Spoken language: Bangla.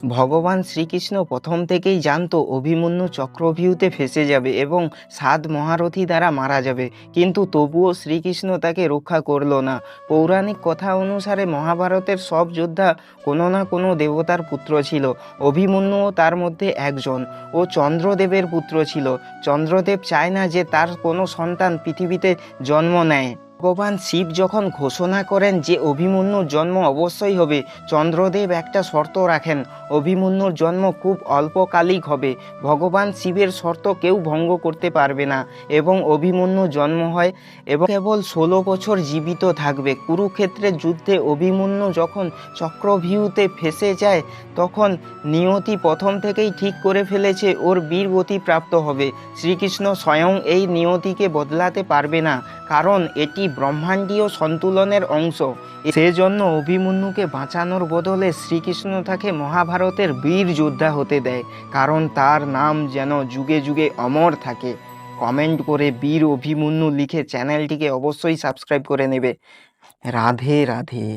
ভগবান শ্রীকৃষ্ণ প্রথম থেকেই জানতো অভিমন্যু চক্রভিউতে ফেঁসে যাবে এবং 7 মহারথী দ্বারা মারা যাবে, কিন্তু তবুও শ্রীকৃষ্ণ তাকে রক্ষা করল না। পৌরাণিক কথা অনুসারে মহাভারতের সব যোদ্ধা কোনো না কোনো দেবতার পুত্র ছিল। অভিমন্যুও তার মধ্যে একজন। ও চন্দ্রদেবের পুত্র ছিল। চন্দ্রদেব চায় না যে তার কোনো সন্তান পৃথিবীতে জন্ম নেয়। ভগবান শিব যখন ঘোষণা করেন যে অভিমন্যুর জন্ম অবশ্যই হবে, চন্দ্রদেব একটা শর্ত রাখেন, অভিমন্যুর জন্ম খুব অল্পকালিক হবে। ভগবান শিবের শর্ত কেউ ভঙ্গ করতে পারবে না এবং অভিমন্যু জন্ম হয় এবং কেবল 16 বছর জীবিত থাকবে। কুরুক্ষেত্রের যুদ্ধে অভিমন্যু যখন চক্রভিউতে ফেঁসে যায়, তখন নিয়তি প্রথম থেকেই ঠিক করে ফেলেছে ওর বীর গতি প্রাপ্ত হবে। শ্রীকৃষ্ণ স্বয়ং এই নিয়তিকে বদলাতে পারবে না, কারণ এটি ব্রহ্মাণ্ডীয় সন্তুলনের অংশ। সেজন্য অভিমন্যুকে বাঁচানোর বদলে শ্রীকৃষ্ণ তাকে মহাভারতের বীর যোদ্ধা হতে দেয়, কারণ তার নাম যেন যুগে যুগে অমর থাকে। কমেন্ট করে বীর অভিমন্যু লিখে চ্যানেলটিকে অবশ্যই সাবস্ক্রাইব করে নেবে। রাধে রাধে।